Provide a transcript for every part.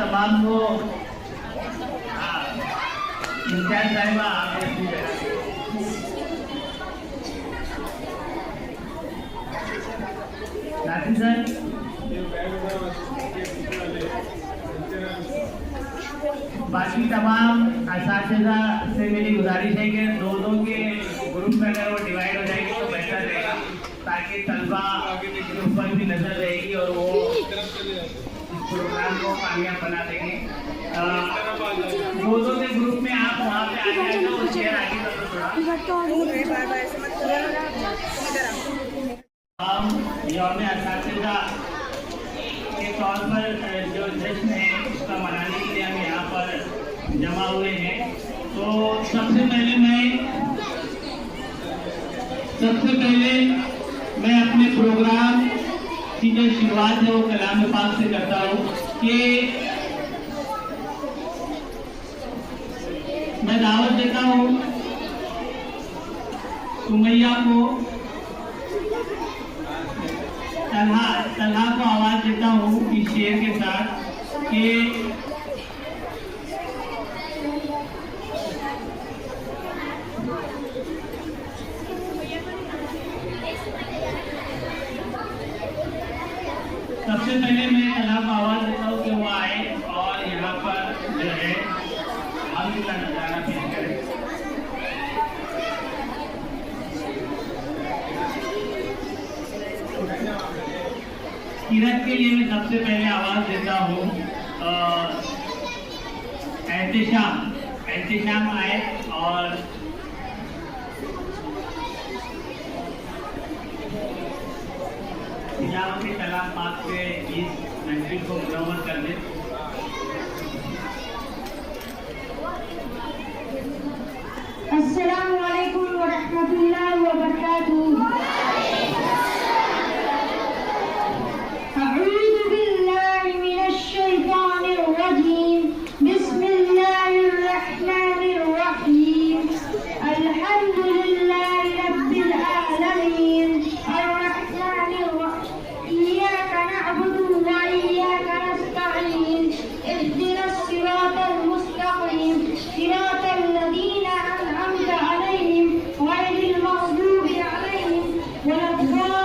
तमाम को इंचार्ज साहिबा राठी सर, बाकी तमाम असातिज़ा से मेरी गुजारिश है कि दो के ग्रुप में अगर वो डिवाइड हो जाएगी तो बेहतर रहेगा, ताकि तलबा के ऊपर भी नजर रहेगी और वो इस प्रोग्राम को कामयाब बना देंगे। दो के ग्रुप में आप वहाँ पे आ जाए तो वो शेयर आगे कर हम यौम असातिज़ा के तौर पर जो जश्न है उसका मनाने के लिए हम यहाँ पर जमा हुए हैं। तो सबसे पहले मैं अपने प्रोग्राम की जो शुरुआत है वो कलाम पाक से करता हूँ कि मैं दावत देता हूँ सुमैया को, तलहा को आवाज देता हूँ इस शेर के साथ कि सबसे पहले मैं तलहा को आवाज देता हूँ कि वो आए और यहाँ पर जो है हम का नजारा पेश करें। सीरत के लिए मैं सबसे पहले आवाज देता हूँ एहतिशाम आए और तिलावत कलाम पाक से इस महफिल को मुकम्मल कर दे। अस्सलामु अलैकुम व रहमतुल्लाहि व बरकातुहू। अऊज़ु बिल्लाहि मिनश शैतानिर रजीम। बिस्मिल्लाहिर रहमानिर रहीम। अल्हम्दुलिल्लाहि रब्बिल आलमीन अर्रहमानिर रहीम। इय्याका नअबुदु व इय्याका नस्तईन। इहदिनस सिरातल मुस्तक़ीम सिरातल लज़ीना अनअमता अलैहिम गैरिल मग़दूबि अलैहिम वलद्दाल्लीन।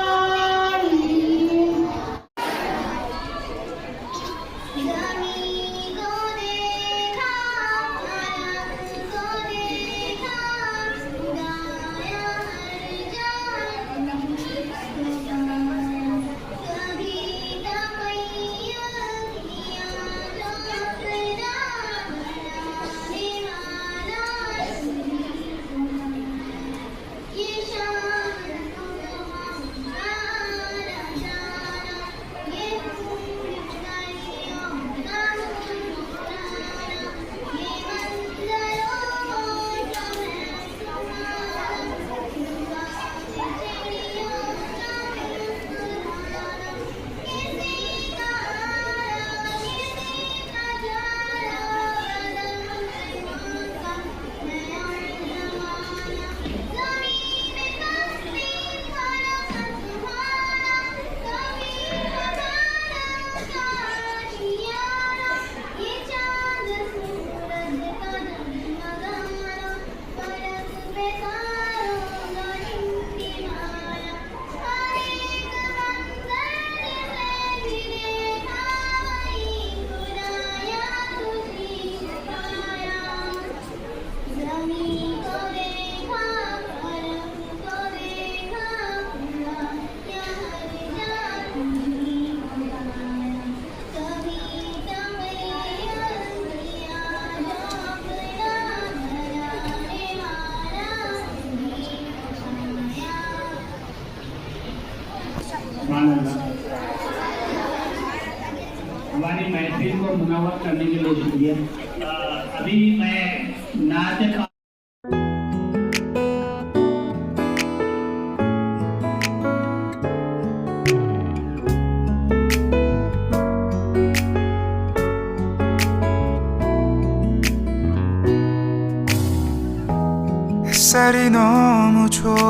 हमारी महफिल को मुनव्वर करने के लिए शुक्रिया। अभी मैं नाते 햇살이 너무 좋아